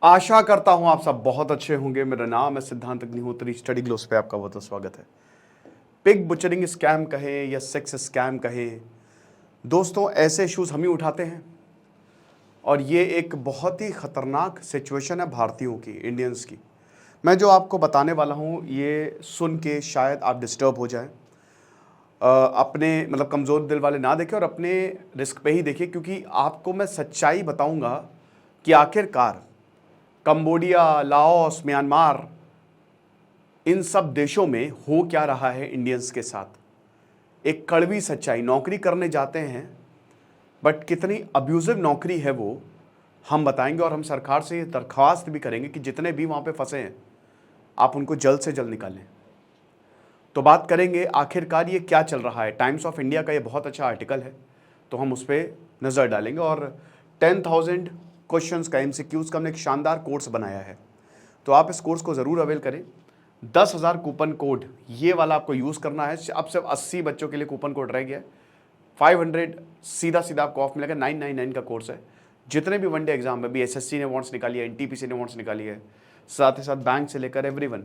आशा करता हूं आप सब बहुत अच्छे होंगे। मेरा नाम है सिद्धांत अग्निहोत्री। स्टडी ग्लोस पे आपका बहुत स्वागत है। पिग बुचरिंग स्कैम कहे या सेक्स स्कैम कहे, दोस्तों ऐसे इश्यूज हम ही उठाते हैं और ये एक बहुत ही खतरनाक सिचुएशन है भारतीयों की, इंडियंस की। मैं जो आपको बताने वाला हूं ये सुन के शायद आप डिस्टर्ब हो जाएं। अपने मतलब कमज़ोर दिल वाले ना देखें और अपने रिस्क पे ही देखें, क्योंकि आपको मैं सच्चाई बताऊंगा कि आखिरकार कंबोडिया, लाओस, म्यांमार, इन सब देशों में हो क्या रहा है इंडियंस के साथ। एक कड़वी सच्चाई। नौकरी करने जाते हैं बट कितनी अब्यूजिव नौकरी है वो हम बताएंगे, और हम सरकार से ये दरख्वास्त भी करेंगे कि जितने भी वहाँ पे फंसे हैं आप उनको जल्द से जल्द निकालें। तो बात करेंगे आखिरकार ये क्या चल रहा है। टाइम्स ऑफ इंडिया का ये बहुत अच्छा आर्टिकल है, तो हम उस पर नज़र डालेंगे। और 10,000 क्वेश्चंस का, MCQs का हमने एक शानदार कोर्स बनाया है, तो आप इस कोर्स को ज़रूर अवेल करें। 10,000 कूपन कोड ये वाला आपको यूज़ करना है। अब सिर्फ 80 बच्चों के लिए कूपन कोड रह गया है। 500 सीधा सीधा आपको ऑफ मिलेगा। 999 का कोर्स है। जितने भी वनडे एग्जाम में भी SSC ने वांट्स निकाली है, NTPC ने वांट्स निकाली है, साथ ही साथ बैंक से लेकर एवरीवन,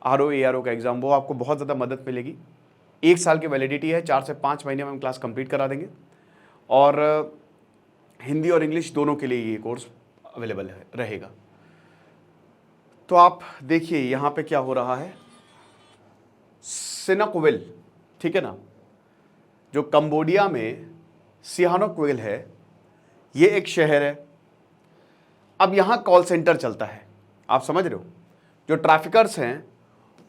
RO ARO का एग्ज़ाम, वो आपको बहुत ज़्यादा मदद मिलेगी। 1 साल की वैलिडिटी है। 4 से 5 महीने में हम क्लास कंप्लीट करा देंगे, और हिंदी और इंग्लिश दोनों के लिए ये कोर्स अवेलेबल रहेगा। तो आप देखिए यहाँ पे क्या हो रहा है। सिनोक्विल, ठीक है ना, जो कंबोडिया में सिहानोक्विल है, ये एक शहर है। अब यहाँ कॉल सेंटर चलता है, आप समझ रहे हो। जो ट्रैफिकर्स हैं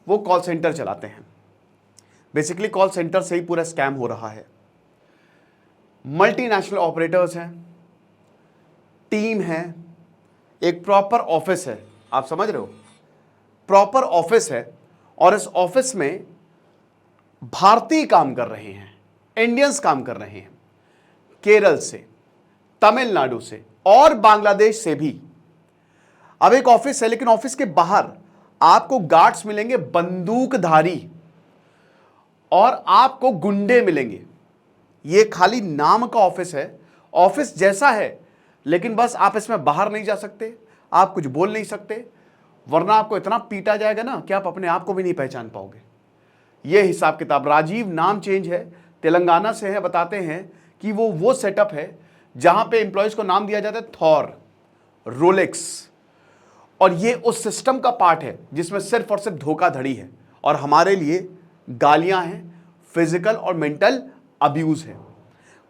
वो कॉल सेंटर चलाते हैं। बेसिकली कॉल सेंटर से ही पूरा स्कैम हो रहा है। मल्टीनेशनल ऑपरेटर्स हैं, टीम है, एक प्रॉपर ऑफिस है, आप समझ रहे हो, प्रॉपर ऑफिस है। और इस ऑफिस में भारतीय काम कर रहे हैं, इंडियंस काम कर रहे हैं, केरल से, तमिलनाडु से और बांग्लादेश से भी। अब एक ऑफिस है, लेकिन ऑफिस के बाहर आपको गार्ड्स मिलेंगे, बंदूकधारी, और आपको गुंडे मिलेंगे। ये खाली नाम का ऑफिस है, ऑफिस जैसा है, लेकिन बस आप इसमें बाहर नहीं जा सकते, आप कुछ बोल नहीं सकते, वरना आपको इतना पीटा जाएगा ना कि आप अपने आप को भी नहीं पहचान पाओगे। ये हिसाब किताब। राजीव नाम चेंज है, तेलंगाना से है। बताते हैं कि वो सेटअप है जहां पे एम्प्लॉयज को नाम दिया जाता है थॉर, रोलेक्स, और ये उस सिस्टम का पार्ट है जिसमें सिर्फ और सिर्फ धोखाधड़ी है और हमारे लिए गालियां हैं, फिजिकल और मेंटल अब्यूज है।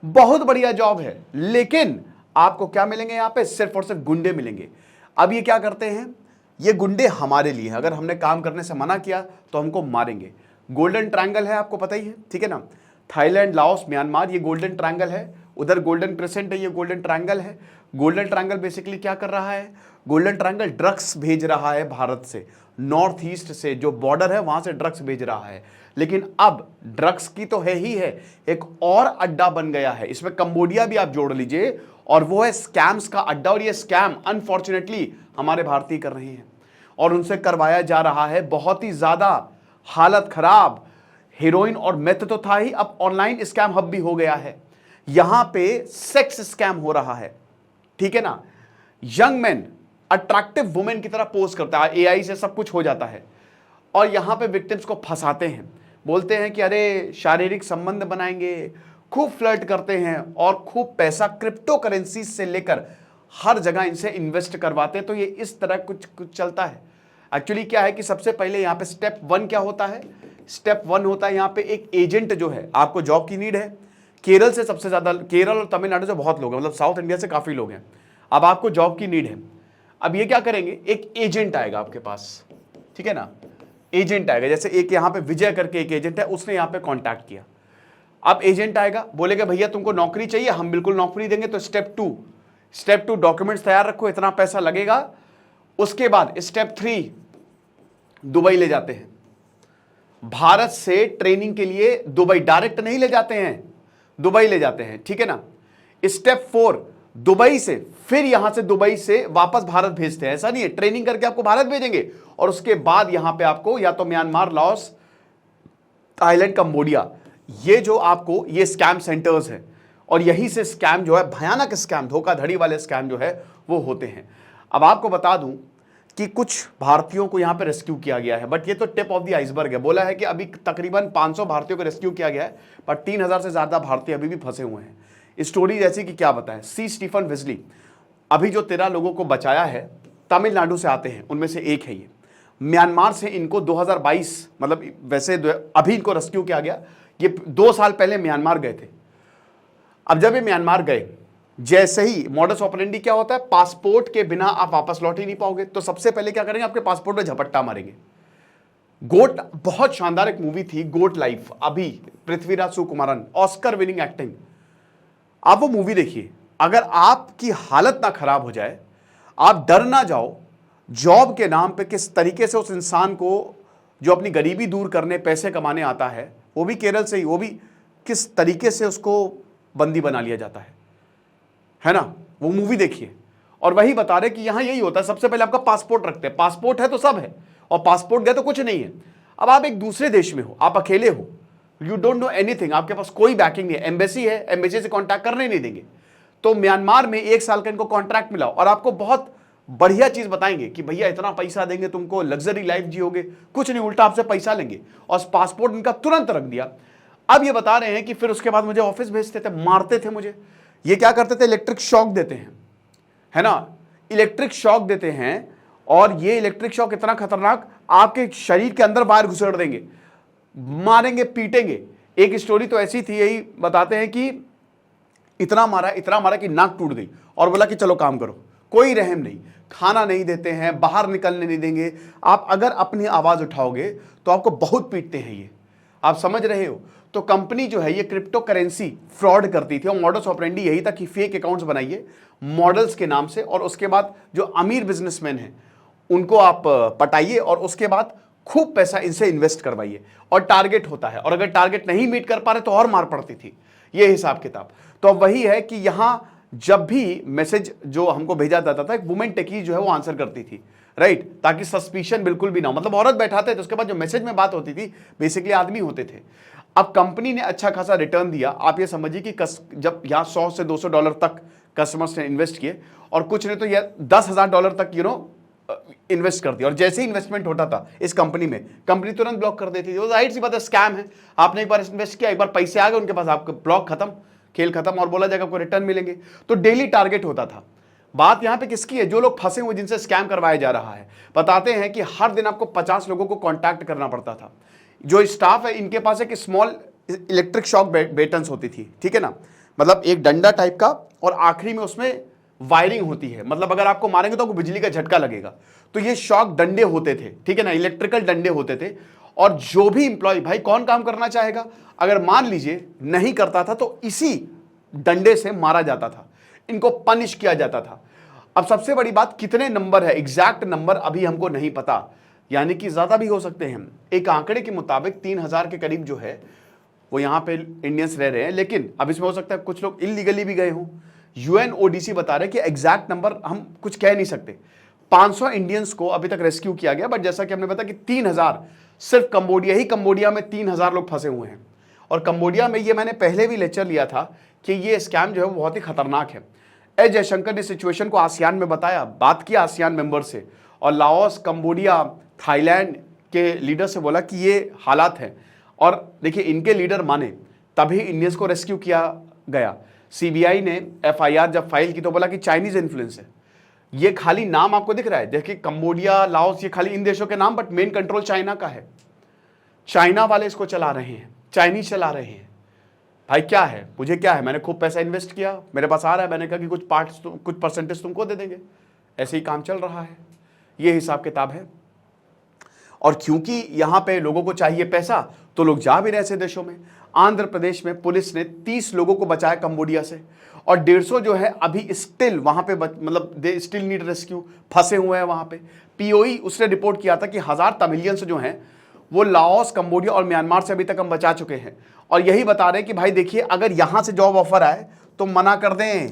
बहुत बढ़िया जॉब है, लेकिन आपको क्या मिलेंगे यहाँ पे? सिर्फ और सिर्फ गुंडे मिलेंगे। अब ये क्या करते हैं? ये गुंडे हमारे लिए, अगर हमने काम करने से मना किया तो हमको मारेंगे। गोल्डन ट्रायंगल है, आपको पता ही है, ठीक है ना। थाईलैंड, लाओस, म्यांमार, ये गोल्डन ट्रायंगल है। उधर गोल्डन क्रिसेंट है, ये गोल्डन ट्रायंगल है। गोल्डन ट्रायंगल बेसिकली क्या कर रहा है? गोल्डन ट्रायंगल ड्रग्स भेज रहा है भारत से, नॉर्थ ईस्ट से जो बॉर्डर है वहां से ड्रग्स भेज रहा है। लेकिन अब ड्रग्स की तो है ही है, एक और अड्डा बन गया है, इसमें कंबोडिया भी आप जोड़ लीजिए, और वो है स्कैम्स का अड्डा। और ये स्कैम अनफॉर्चुनेटली हमारे भारतीय कर रहे हैं और उनसे करवाया जा रहा है बहुत ही ज्यादा हालत खराब। हीरोइन और मेथ तो था ही, अब ऑनलाइन स्कैम हब भी हो गया है। यहां पे सेक्स स्कैम हो रहा है, ठीक है ना। यंग मैन अट्रैक्टिव वुमेन की तरह पोज करता है, AI से सब कुछ हो जाता है, और यहां पे विक्टिम्स को फंसाते हैं। बोलते हैं कि अरे शारीरिक संबंध बनाएंगे, खूब फ्लर्ट करते हैं और खूब पैसा क्रिप्टो करेंसी से लेकर हर जगह इनसे इन्वेस्ट करवाते हैं। तो ये इस तरह कुछ चलता है। एक्चुअली क्या है कि सबसे पहले यहाँ पे स्टेप 1 क्या होता है? स्टेप 1 होता है यहाँ पे एक एजेंट जो है, आपको जॉब की नीड है। केरल से सबसे ज्यादा, केरल और तमिलनाडु से बहुत लोग हैं, मतलब साउथ इंडिया से काफी लोग हैं। अब आपको जॉब की नीड है। अब ये क्या करेंगे? एक एजेंट आएगा आपके पास, ठीक है ना। एजेंट आएगा, जैसे एक यहाँ पे विजय करके एक एजेंट है, उसने यहाँ पे कॉन्टैक्ट किया। अब एजेंट आएगा, बोलेगा भैया तुमको नौकरी चाहिए, हम बिल्कुल नौकरी देंगे। तो स्टेप टू डॉक्यूमेंट्स तैयार रखो, इतना पैसा लगेगा। उसके बाद स्टेप 3 दुबई ले जाते हैं। भारत से ट्रेनिंग के लिए दुबई डायरेक्ट नहीं ले जाते हैं, दुबई ले जाते हैं, ठीक है ना। स्टेप 4 दुबई से, फिर यहां से दुबई से वापस भारत भेजते हैं। ऐसा नहीं है, ट्रेनिंग करके आपको भारत भेजेंगे और उसके बाद यहां पे आपको या तो म्यांमार, लाओस, थाईलैंड, कंबोडिया, ये जो आपको ये स्कैम सेंटर्स हैं, और यहीं से स्कैम जो है, भयानक स्कैम, धोखाधड़ी वाले स्कैम जो है वो होते हैं। अब आपको बता दूं कि कुछ भारतीयों को यहां पे रेस्क्यू किया गया है, बट ये तो टिप ऑफ द आइसबर्ग है। बोला है कि अभी तकरीबन 500 भारतीयों को रेस्क्यू किया गया है, पर 3000 से ज्यादा भारतीय अभी भी फंसे हुए हैं। स्टोरी जैसी कि क्या बताएं, सी स्टीफन विजली अभी जो 13 लोगों को बचाया है तमिलनाडु से आते हैं, उनमें से एक है ये। म्यांमार से इनको 2022 मतलब वैसे अभी इनको रेस्क्यू किया गया, ये 2 साल पहले म्यांमार गए थे। अब जब ये म्यांमार गए, जैसे ही मॉडस ऑपरेंडी क्या होता है, पासपोर्ट के बिना आप वापस लौट ही नहीं पाओगे, तो सबसे पहले क्या करेंगे, आपके पासपोर्ट पे झपट्टा मारेंगे। गोट बहुत शानदार एक मूवी थी, गोट लाइफ, अभी Prithviraj Sukumaran, Oscar winning acting. आप वो मूवी देखिए, अगर आपकी हालत ना खराब हो जाए, आप डर ना जाओ जॉब के नाम पे किस तरीके से उस इंसान को जो अपनी गरीबी दूर करने पैसे कमाने आता है, वो भी केरल से ही, वो भी किस तरीके से उसको बंदी बना लिया जाता है ना। वो मूवी देखिए, और वही बता रहे कि यहां यही होता है, सबसे पहले आपका पासपोर्ट रखते हैं, पासपोर्ट है तो सब है, और पासपोर्ट गए तो कुछ नहीं है। अब आप एक दूसरे देश में हो, आप अकेले हो, यू डोंट नो एनीथिंग, आपके पास कोई बैकिंग नहीं है, एम्बेसी है, एम्बेसी से कॉन्टैक्ट करने नहीं देंगे। तो म्यांमार में 1 साल का इनको कॉन्ट्रैक्ट मिला, और आपको बहुत बढ़िया चीज बताएंगे कि भैया इतना पैसा देंगे तुमको, लग्जरी लाइफ जियोगे, कुछ नहीं, उल्टा आपसे पैसा लेंगे, और पासपोर्ट इनका तुरंत रख दिया। अब ये बता रहे हैं कि फिर उसके बाद मुझे ऑफिस भेजते थे, मारते थे मुझे। ये क्या करते थे, इलेक्ट्रिक शॉक देते हैं, है ना, इलेक्ट्रिक शॉक देते हैं, और ये इलेक्ट्रिक शॉक इतना खतरनाक, आपके शरीर के अंदर बाहर घुसेड़ देंगे, मारेंगे, पीटेंगे। एक स्टोरी तो ऐसी थी, यही बताते हैं कि इतना मारा कि नाक टूट गई, और बोला कि चलो काम करो, कोई रहम नहीं, खाना नहीं देते हैं, बाहर निकलने नहीं देंगे, आप अगर अपनी आवाज उठाओगे तो आपको बहुत पीटते हैं ये, आप समझ रहे हो। तो कंपनी जो है ये क्रिप्टो करेंसी फ्रॉड करती थी, और मॉडस ऑपरेंडी यही था कि फेक अकाउंट्स बनाइए मॉडल्स के नाम से, और उसके बाद जो अमीर बिजनेसमैन हैं उनको आप पटाइए, और उसके बाद खूब पैसा इनसे इन्वेस्ट करवाइए, और टारगेट होता है, और अगर टारगेट नहीं मीट कर पा रहे तो और मार पड़ती थी, ये हिसाब किताब। तो अब वही है कि यहां जब भी मैसेज जो हमको भेजा जाता था, एक वुमेन टेकी जो है वो आंसर करती थी, राइट, ताकि सस्पिशन बिल्कुल भी ना हो, मतलब औरत बैठाते थे, उसके बाद जो मैसेज में बात होती थी बेसिकली आदमी होते थे। अब कंपनी ने अच्छा खासा रिटर्न दिया, आप ये समझिए कि जब यहाँ $100 से $200 तक कस्टमर्स ने इन्वेस्ट किए, और कुछ ने तो ये $10,000 तक इन्वेस्ट कर दिया, और जैसे ही इन्वेस्टमेंट होता था इस कंपनी में, कंपनी तुरंत ब्लॉक कर देती थी। वो जाहिर सी बात है, स्कैम है, आपने एक बार इन्वेस्ट किया, एक बार पैसे आ गए उनके पास, आपका ब्लॉक खत्म, खेल खत्म, और बोला जाएगा आपको रिटर्न मिलेंगे। तो डेली टारगेट होता था। बात यहां पे किसकी है, जो लोग फंसे हुए जिनसे स्कैम करवाया जा रहा है। बताते हैं कि हर दिन आपको 50 लोगों को कांटेक्ट करना पड़ता था। जो स्टाफ है इनके पास एक स्मॉल इलेक्ट्रिक शॉक बेटन्स होती थी, ठीक है ना, मतलब एक डंडा टाइप का, और आखिरी में उसमें वायरिंग होती है, मतलब अगर आपको मारेंगे तो आपको बिजली का झटका लगेगा। तो ये शॉक डंडे होते थे, ठीक है ना, इलेक्ट्रिकल डंडे होते थे, और जो भी इंप्लॉय, भाई कौन काम करना चाहेगा, अगर मान लीजिए नहीं करता था तो इसी डंडे से मारा जाता था, इनको पनिश किया जाता था। अब सबसे बड़ी बात, कितने नंबर है, एग्जैक्ट नंबर अभी हमको नहीं पता, यानी कि ज्यादा भी हो सकते हैं। एक आंकड़े के मुताबिक 3000 के करीब जो है वो यहां पे इंडियंस रह रहे हैं, लेकिन अब इसमें हो सकता है कुछ लोग इलीगली भी गए हों। यूएनओडीसी बता रहे कि एग्जैक्ट नंबर हम कुछ कह नहीं सकते। 500 इंडियंस को अभी तक रेस्क्यू किया गया, बट जैसा कि हमने बताया कि 3000 सिर्फ कंबोडिया में 3000 लोग फंसे हुए हैं। और कंबोडिया में, ये मैंने पहले भी लेक्चर लिया था कि ये स्कैम जो है वो बहुत ही खतरनाक है। ए जयशंकर ने सिचुएशन को आसियान में बताया, बात की आसियान मेंबर से, और लाओस, कंबोडिया, थाईलैंड के लीडर से बोला कि ये हालात हैं, और देखिए इनके लीडर माने तभी इंडियंस को रेस्क्यू किया गया। सीबीआई ने एफआईआर जब फाइल की तो बोला कि चाइनीज इन्फ्लुएंस है। ये खाली नाम आपको दिख रहा है, देखिए कंबोडिया, लाओस, ये खाली इन देशों के नाम, बट मेन कंट्रोल चाइना का है। चाइना वाले इसको चला रहे हैं, चाइनीज चला रहे हैं। भाई क्या है, मुझे क्या है, मैंने खूब पैसा इन्वेस्ट किया, मेरे पास आ रहा है, मैंने कहा कि कुछ परसेंटेज तुमको दे देंगे, ऐसे ही काम चल रहा है, ये हिसाब किताब है। और क्योंकि यहां पे लोगों को चाहिए पैसा, तो लोग जा भी रहे ऐसे देशों में। आंध्र प्रदेश में पुलिस ने 30 लोगों को बचाया कंबोडिया से, और 150 जो है अभी स्टिल वहां पे मतलब दे स्टिल नीड रेस्क्यू, फंसे हुए हैं वहां पे। पीओई उसने रिपोर्ट किया था कि 1000 तमिलियंस जो हैं वो लाओस, कंबोडिया और म्यांमार से अभी तक हम बचा चुके हैं। और यही बता रहे हैं कि भाई देखिए, अगर यहां से जॉब ऑफर आए तो मना कर दें,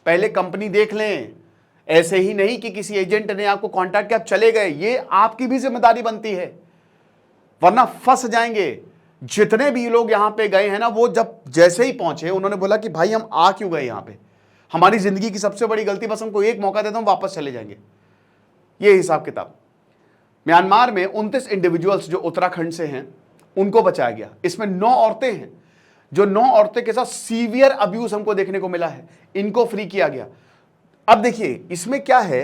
पहले कंपनी देख लें, ऐसे ही नहीं कि किसी एजेंट ने आपको कांटेक्ट किया आप चले गए, ये आपकी भी जिम्मेदारी बनती है, वरना फंस जाएंगे। जितने भी लोग यहां पे गए हैं ना, वो जब जैसे ही पहुंचे उन्होंने बोला कि भाई हम आ क्यों गए यहां पे, हमारी जिंदगी की सबसे बड़ी गलती, बस हमको एक मौका देता हूं वापस चले जाएंगे, ये हिसाब किताब। म्यांमार में 29 इंडिविजुअल्स जो उत्तराखंड से हैं उनको बचाया गया। इसमें 9 औरतें हैं, जो 9 औरतें के साथ सीवियर अब्यूज हमको देखने को मिला है, इनको फ्री किया गया। अब देखिए इसमें क्या है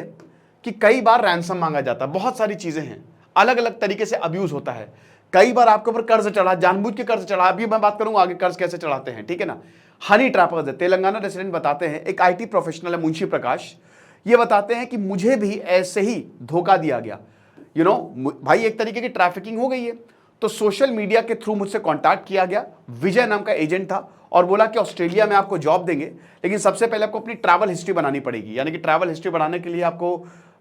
कि कई बार रैंसम मांगा जाता है, बहुत सारी चीजें हैं, अलग अलग तरीके से अब्यूज होता है। कई बार आपके ऊपर कर्ज चढ़ा, जानबूझ के कर्ज चढ़ा, अभी मैं बात करूंगा आगे कर्ज कैसे चढ़ाते हैं, ठीक है ना। हनी ट्रैपर्स है, तेलंगाना रेसिडेंट बताते हैं, एक आईटी प्रोफेशनल है मुंशी प्रकाश, ये बताते हैं कि मुझे भी ऐसे ही धोखा दिया गया, भाई एक तरीके की ट्रैफिकिंग हो गई है। तो सोशल मीडिया के थ्रू मुझसे कांटेक्ट किया गया, विजय नाम का एजेंट था, और बोला कि ऑस्ट्रेलिया में आपको जॉब देंगे, लेकिन सबसे पहले आपको अपनी ट्रैवल हिस्ट्री बनानी पड़ेगी, यानी कि ट्रैवल हिस्ट्री बनाने के लिए आपको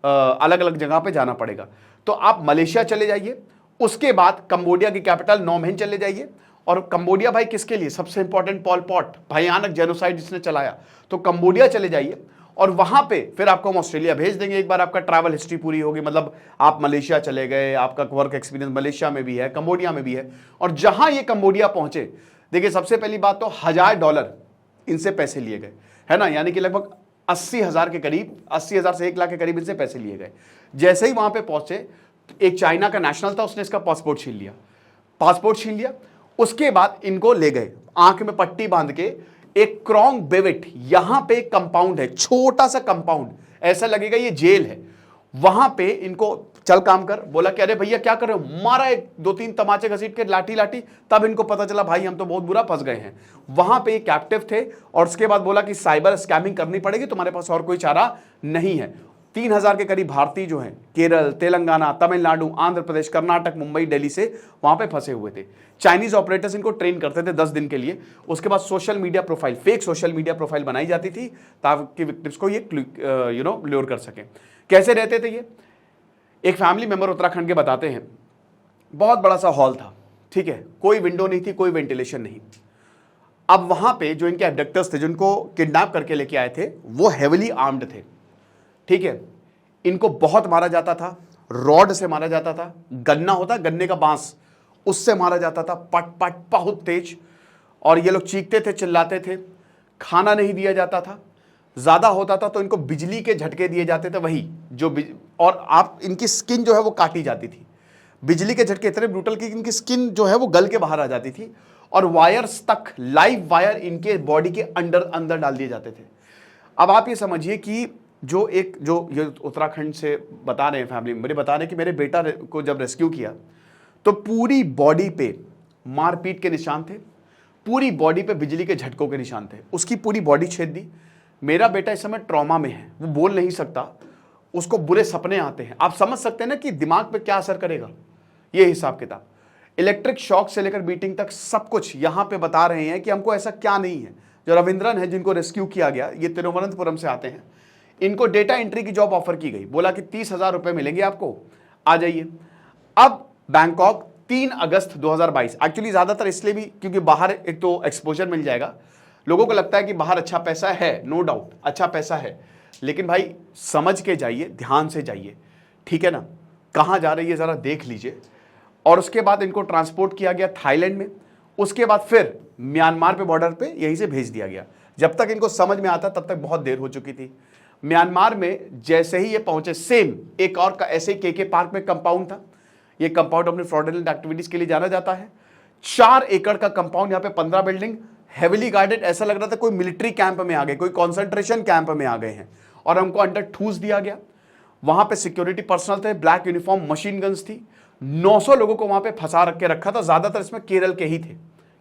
अलग अलग जगह पे जाना पड़ेगा। तो आप मलेशिया चले जाइए, उसके बाद कंबोडिया की कैपिटल नोम चले जाइए। और कंबोडिया भाई किसके लिए, सबसे इंपॉर्टेंट पॉल पॉट, भयानक जेनोसाइड जिसने चलाया, तो कंबोडिया चले जाइए और वहां पे फिर आपको हम ऑस्ट्रेलिया भेज देंगे। एक बार आपका ट्रैवल हिस्ट्री पूरी होगी, मतलब आप मलेशिया चले गए, आपका वर्क एक्सपीरियंस मलेशिया में भी है, कंबोडिया में भी है, और जहां ये कंबोडिया पहुंचे, देखिए सबसे पहली बात तो $1000 इनसे पैसे लिए गए, है ना, यानी कि लगभग 80,000 के करीब, 80,000 से 1 लाख के करीब इनसे पैसे लिए गए। जैसे ही वहां पे पहुंचे, एक चाइना का नेशनल था, उसने इसका पासपोर्ट छीन लिया। उसके बाद इनको ले गए, आंख में पट्टी बांध के, एक क्रोंग बेविट, यहां पे एक कंपाउंड है, छोटा सा कंपाउंड, ऐसा लगेगा ये जेल है, वहां पे इनको चल काम कर, बोला कि अरे भैया क्या कर रहे हो, मारा, 1-2-3 तमाचे घसीट के लाठी, तब इनको पता चला भाई हम तो बहुत बुरा फंस गए हैं। वहां पे कैप्टिव थे, और उसके बाद बोला कि साइबर स्कैमिंग करनी पड़ेगी, तुम्हारे पास और कोई चारा नहीं है। 3000 के करीब भारतीय जो हैं केरल, तेलंगाना, तमिलनाडु, आंध्र प्रदेश, कर्नाटक, मुंबई, दिल्ली से वहां पे फंसे हुए थे। चाइनीज ऑपरेटर्स इनको ट्रेन करते थे 10 दिन के लिए। उसके बाद social media profile, fake social media profile बनाई जाती थी ताकि विक्टिम्स को ये ल्योर कर सके। कैसे रहते थे ये, एक फैमिली मेंबर उत्तराखंड के बताते हैं, बहुत बड़ा सा हॉल था, ठीक है, कोई विंडो नहीं थी, कोई वेंटिलेशन नहीं। अब वहां पे जो इनके एब्डक्टर्स थे, जिनको किडनैप करके लेके आए थे, वो हेविली आर्म्ड थे, ठीक है, इनको बहुत मारा जाता था, रॉड से मारा जाता था, गन्ना होता, गन्ने का बांस, उससे मारा जाता था, पट पट, बहुत तेज, और ये लोग चीखते थे, चिल्लाते थे। खाना नहीं दिया जाता था, ज्यादा होता था तो इनको बिजली के झटके दिए जाते थे, वही जो और आप इनकी स्किन जो है वो काटी जाती थी। बिजली के झटके इतने ब्रूटल कि इनकी स्किन जो है वो गल के बाहर आ जाती थी, और वायर्स तक, लाइव वायर इनके बॉडी के अंदर डाल दिए जाते थे। अब आप ये समझिए कि जो ये उत्तराखंड से बता रहे हैं, फैमिली मेंबर बता रहे हैं कि मेरे बेटा को जब रेस्क्यू किया तो पूरी बॉडी पे मारपीट के निशान थे, पूरी बॉडी पे बिजली के झटकों के निशान थे, उसकी पूरी बॉडी छेद दी। मेरा बेटा इस समय ट्रॉमा में है, वो बोल नहीं सकता, उसको बुरे सपने आते हैं। आप समझ सकते हैं ना कि दिमाग पे क्या असर करेगा, ये हिसाब किताब। इलेक्ट्रिक शॉक से लेकर बीटिंग तक सब कुछ यहां पे बता रहे हैं कि हमको ऐसा क्या नहीं है। जो रविंद्रन है, जिनको रेस्क्यू किया गया, ये तिरुवनंतपुरम से आते हैं, इनको डेटा एंट्री की जॉब ऑफर की गई, बोला कि 30,000 रुपए मिलेंगे आपको, आ जाइए। अब बैंकॉक 3 अगस्त 2022, एक्चुअली ज्यादातर इसलिए भी क्योंकि बाहर एक तो एक्सपोजर मिल जाएगा, लोगों को लगता है कि बाहर अच्छा पैसा है, नो डाउट अच्छा पैसा है, लेकिन भाई समझ के जाइए, ध्यान से जाइए, ठीक है ना, कहाँ जा रही है जरा देख लीजिए। और उसके बाद इनको ट्रांसपोर्ट किया गया थाईलैंड में, उसके बाद फिर म्यांमार पे बॉर्डर पे यहीं से भेज दिया गया। जब तक इनको समझ में आता तब तक बहुत देर हो चुकी थी। म्यांमार में जैसे ही ये पहुंचे, सेम एक और का ऐसे ही के पार्क में कंपाउंड था। ये कंपाउंड अपनी फ्रॉडुलेंट एक्टिविटीज के लिए जाना जाता है। 4 एकड़ का कंपाउंड, यहाँ पे 15 बिल्डिंग, हेविली गार्डेड, ऐसा लग रहा था कोई मिलिट्री कैंप में आ गए, कोई कॉन्सेंट्रेशन कैंप में आ गए हैं। और हमको अंडर ठूस दिया गया। वहां पे सिक्योरिटी पर्सनल थे, ब्लैक यूनिफॉर्म, मशीन गन्स थी। 900 लोगों को वहां पे फंसा रख के रखा था, ज्यादातर इसमें केरल के ही थे,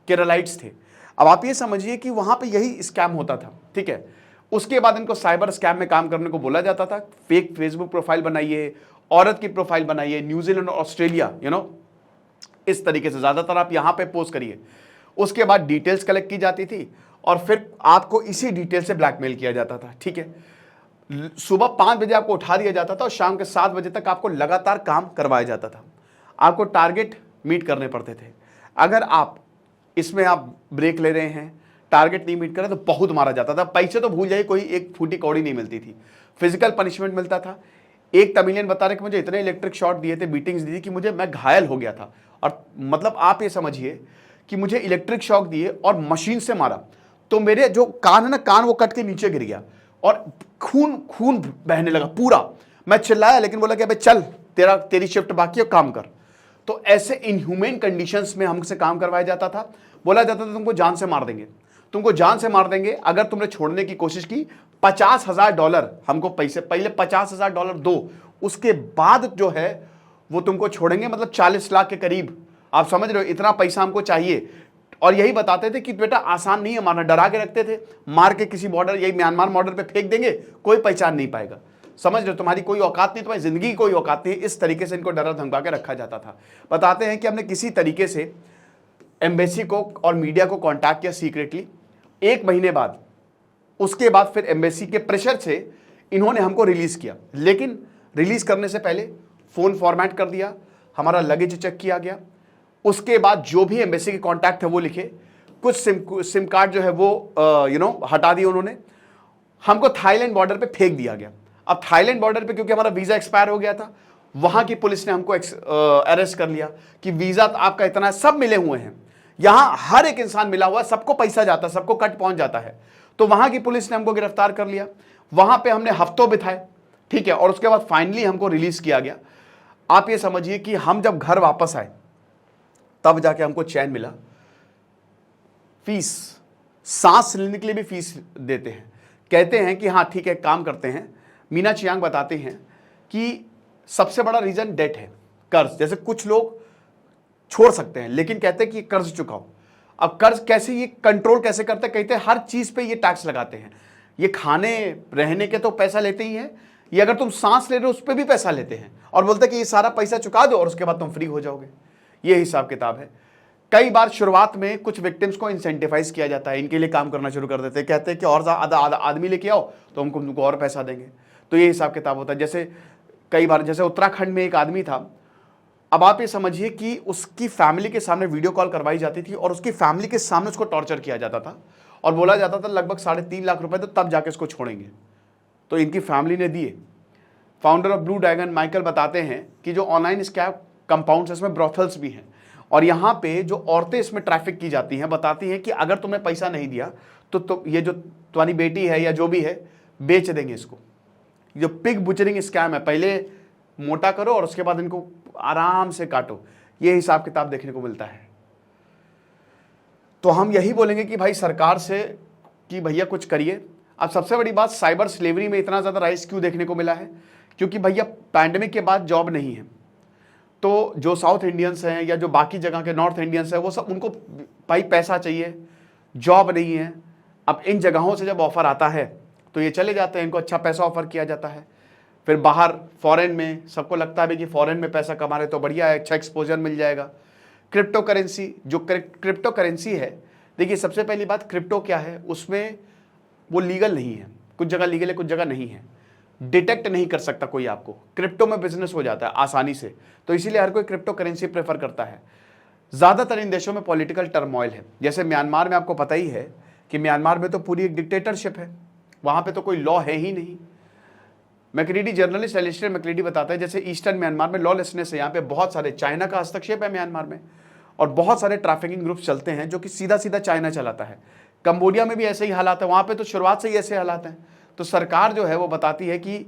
केरलाइट्स थे। अब आप ये समझिए कि वहां पे यही स्कैम होता था, ठीक है। उसके बाद इनको साइबर स्कैम में काम करने को बोला जाता था। फेक फेसबुक प्रोफाइल बनाइए, औरत की प्रोफाइल बनाइए, न्यूजीलैंड और ऑस्ट्रेलिया, इस तरीके से ज्यादातर आप यहां पे पोस्ट करिए। उसके बाद डिटेल्स कलेक्ट की जाती थी और फिर आपको इसी डिटेल से ब्लैकमेल किया जाता था, ठीक है। सुबह 5 बजे आपको उठा दिया जाता था और शाम के 7 बजे तक आपको लगातार काम करवाया जाता था। आपको टारगेट मीट करने पड़ते थे। अगर आप इसमें आप ब्रेक ले रहे हैं, टारगेट नहीं मीट कर रहे तो बहुत मारा जाता था। पैसे तो भूल जाइए, कोई एक फूटी कौड़ी नहीं मिलती थी। फिजिकल पनिशमेंट मिलता था। एक तमिलियन बता रहे कि मुझे इतने इलेक्ट्रिक शॉट दिए थे, बीटिंग्स दी थी कि मैं घायल हो गया था। और मतलब आप ये समझिए कि मुझे इलेक्ट्रिक शॉक दिए और मशीन से मारा तो मेरे जो कान है ना, कान वो कट के नीचे गिर गया। और खून खून बहने लगा पूरा। मैं चिल्लाया, लेकिन बोला कि अबे चल, तेरी शिफ्ट बाकी है, काम कर। तो ऐसे इनह्यूमेन कंडीशंस में हमसे काम करवाया जाता था। बोला जाता था तुमको जान से मार देंगे, तुमको जान से मार देंगे अगर तुमने छोड़ने की कोशिश की। $50,000 हमको पैसे, पहले $50,000 दो, उसके बाद जो है वो तुमको छोड़ेंगे, मतलब 40 लाख के करीब। आप समझ रहे हो, इतना पैसा हमको चाहिए। और यही बताते थे कि बेटा आसान नहीं है मारना, डरा के रखते थे, मार के किसी बॉर्डर, यही म्यांमार बॉर्डर पे फेंक देंगे, कोई पहचान नहीं पाएगा। समझ रहे हो, तुम्हारी कोई औकात नहीं, तुम्हारी जिंदगी की कोई औकात नहीं। इस तरीके से इनको डरा धमका के रखा जाता था। बताते हैं कि हमने किसी तरीके से एम्बेसी को और मीडिया को कांटेक्ट किया सीक्रेटली। 1 महीने बाद, उसके बाद फिर एम्बेसी के प्रेशर से इन्होंने हमको रिलीज किया। लेकिन रिलीज करने से पहले फोन फॉर्मेट कर दिया, हमारा लगेज चेक किया गया। उसके बाद जो भी एम्बेसी के कांटेक्ट है वो लिखे, कुछ सिम कार्ड जो है वो हटा दिए उन्होंने। हमको थाईलैंड बॉर्डर पे फेंक दिया गया। अब थाईलैंड बॉर्डर पे क्योंकि हमारा वीजा एक्सपायर हो गया था, वहां की पुलिस ने हमको अरेस्ट कर लिया कि वीजा आपका इतना, सब मिले हुए हैं, यहां हर एक इंसान मिला हुआ है, सबको पैसा जाता है, सबको कट पहुंच जाता है। तो वहां की पुलिस ने हमको गिरफ्तार कर लिया, वहां पे हमने हफ्तों बिताए, ठीक है। और उसके बाद फाइनली हमको रिलीज किया गया। आप ये समझिए कि हम जब घर वापस आए तब जाके हमको चैन मिला। फीस, सांस लेने के लिए भी फीस देते हैं। कहते हैं कि हाँ ठीक है, काम करते हैं। मीना चियांग बताते हैं कि सबसे बड़ा रीजन डेट है, कर्ज। जैसे कुछ लोग छोड़ सकते हैं, लेकिन कहते हैं कि कर्ज चुकाओ। अब कर्ज कैसे, ये कंट्रोल कैसे करते हैं? कहते हैं हर चीज पे ये टैक्स लगाते हैं। ये खाने रहने के तो पैसा लेते ही हैं, ये अगर तुम सांस ले रहे हो उस पर भी पैसा लेते हैं, और बोलते हैं कि ये सारा पैसा चुका दो और उसके बाद तुम फ्री हो जाओगे। ये हिसाब किताब है। कई बार शुरुआत में कुछ विक्टिम्स को इंसेंटिवाइज किया जाता है, इनके लिए काम करना शुरू कर देते हैं, कहते हैं कि और आदमी लेके आओ तो हम तुमको और पैसा देंगे। तो ये हिसाब किताब होता है। जैसे कई बार, जैसे उत्तराखंड में एक आदमी था, अब आप ये समझिए कि उसकी फैमिली के सामने वीडियो कॉल करवाई जाती थी और उसकी फैमिली के सामने उसको टॉर्चर किया जाता था, और बोला जाता था लगभग 3.5 लाख रुपए तो तब जाके उसको छोड़ेंगे। तो इनकी फैमिली ने दिए। Founder of blue dragon Michael बताते हैं कि जो ऑनलाइन स्कैम कंपाउंड्स, इसमें ब्रोथल्स भी हैं, और यहाँ पे जो औरतें इसमें ट्रैफिक की जाती हैं, बताती हैं कि अगर तुमने पैसा नहीं दिया तो ये जो तुम्हारी बेटी है या जो भी है, बेच देंगे इसको। जो पिग बुचरिंग स्कैम है, पहले मोटा करो और उसके बाद इनको आराम से काटो। ये हिसाब किताब देखने को मिलता है। तो हम यही बोलेंगे कि भाई सरकार से कि भैया कुछ करिए। अब सबसे बड़ी बात, साइबर स्लेवरी में इतना ज़्यादा राइज क्यों देखने को मिला है? क्योंकि भैया पैंडेमिक के बाद जॉब नहीं है, तो जो साउथ इंडियंस हैं या जो बाकी जगह के नॉर्थ इंडियंस हैं, वो सब, उनको भाई पैसा चाहिए, जॉब नहीं है। अब इन जगहों से जब ऑफर आता है तो ये चले जाते हैं, इनको अच्छा पैसा ऑफर किया जाता है। फिर बाहर फॉरेन में सबको लगता है कि फॉरेन में पैसा कमा रहे तो बढ़िया है, अच्छा एक्सपोजर मिल जाएगा। क्रिप्टो करेंसी, जो क्रिप्टो करेंसी है, देखिए सबसे पहली बात, क्रिप्टो क्या है, उसमें वो लीगल नहीं है, कुछ जगह लीगल है कुछ जगह नहीं है, डिटेक्ट नहीं कर सकता कोई आपको। क्रिप्टो में बिजनेस हो जाता है आसानी से, तो इसीलिए हर कोई क्रिप्टो करेंसी प्रेफर करता है। ज़्यादातर इन देशों में पॉलिटिकल टर्मोइल है। जैसे म्यांमार में आपको पता ही है कि म्यांमार में तो पूरी एक डिक्टेटरशिप है, वहाँ पे तो कोई लॉ है ही नहीं। मैक्रीडी, जर्नलिस्ट एलिस्टर मैक्रीडी बताता है जैसे ईस्टर्न म्यांमार में लॉलेसनेस है, यहाँ पे बहुत सारे, चाइना का हस्तक्षेप है म्यांमार में, और बहुत सारे ट्रैफिकिंग ग्रुप्स चलते हैं जो कि सीधा सीधा चाइना चलाता है। कंबोडिया में भी ऐसे ही हालात है, वहाँ पे तो शुरुआत से ही ऐसे हालात हैं। तो सरकार जो है वो बताती है कि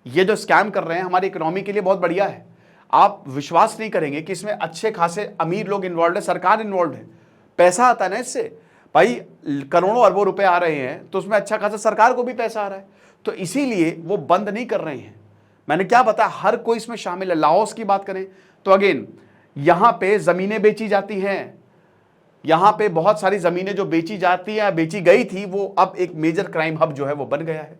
ये जो स्कैम कर रहे हैं हमारी इकोनॉमी के लिए बहुत बढ़िया है। आप विश्वास नहीं करेंगे कि इसमें अच्छे खासे अमीर लोग इन्वॉल्व है, सरकार इन्वॉल्व है, पैसा आता है ना इससे, भाई करोड़ों अरबों रुपए आ रहे हैं, तो उसमें अच्छा खासा सरकार को भी पैसा आ रहा है, तो इसीलिए वो बंद नहीं कर रहे हैं। मैंने क्या बताया, हर कोई इसमें शामिल है। लाओस की बात करें तो अगेन यहाँ पे जमीनें बेची जाती हैं, यहाँ पे बहुत सारी जमीनें जो बेची जाती है, बेची गई थी, वो अब एक मेजर क्राइम हब जो है वो बन गया है।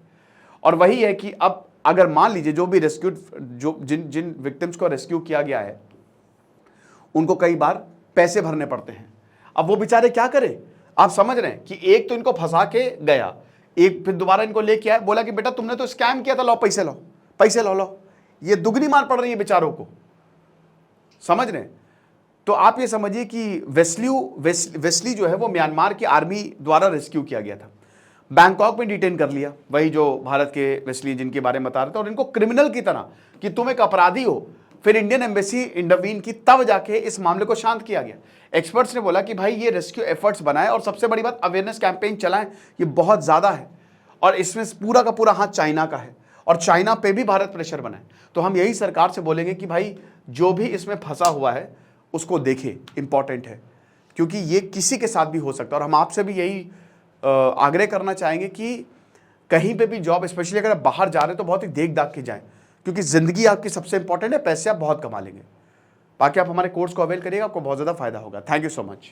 और वही है कि अब अगर मान लीजिए जो भी रेस्क्यूड, जो जिन विक्टिम्स को रेस्क्यू किया गया है, उनको कई बार पैसे भरने पड़ते हैं। अब वो बेचारे क्या करें? आप समझ रहे हैं कि एक तो इनको फंसा के गया, एक फिर दोबारा इनको लेके आया, बोला कि बेटा तुमने तो स्कैम किया था, लो पैसे लो, पैसे लो। ये दुगनी मार पड़ रही है बेचारों को, समझ रहे हैं? तो आप ये समझिए कि वेस्ली जो है वो म्यांमार की आर्मी द्वारा रेस्क्यू किया गया था, बैंकॉक में डिटेन कर लिया, वही जो भारत के वेस्ली जिनके बारे में बता रहे थे, और इनको क्रिमिनल की तरह कि तुम एक अपराधी हो। फिर इंडियन एम्बेसी इंटरवीन की, तब जाके इस मामले को शांत किया गया। एक्सपर्ट्स ने बोला कि भाई ये रेस्क्यू एफर्ट्स बनाए, और सबसे बड़ी बात अवेयरनेस कैंपेन चलाएं, ये बहुत ज़्यादा है। और इसमें पूरा का पूरा हाथ चाइना का है और चाइना पे भी भारत प्रेशर बनाए। तो हम यही सरकार से बोलेंगे कि भाई जो भी इसमें फंसा हुआ है उसको देखे, इंपॉर्टेंट है, क्योंकि ये किसी के साथ भी हो सकता है। और हम आपसे भी यही आग्रह करना चाहेंगे कि कहीं पे भी जॉब, स्पेशली अगर आप बाहर जा रहे हैं तो बहुत ही देख दाख के जाएं, क्योंकि ज़िंदगी आपकी सबसे इंपॉर्टेंट है, पैसे आप बहुत कमा लेंगे। बाकी आप हमारे कोर्स को अवेल करिएगा, आपको बहुत ज़्यादा फायदा होगा। Thank you so much.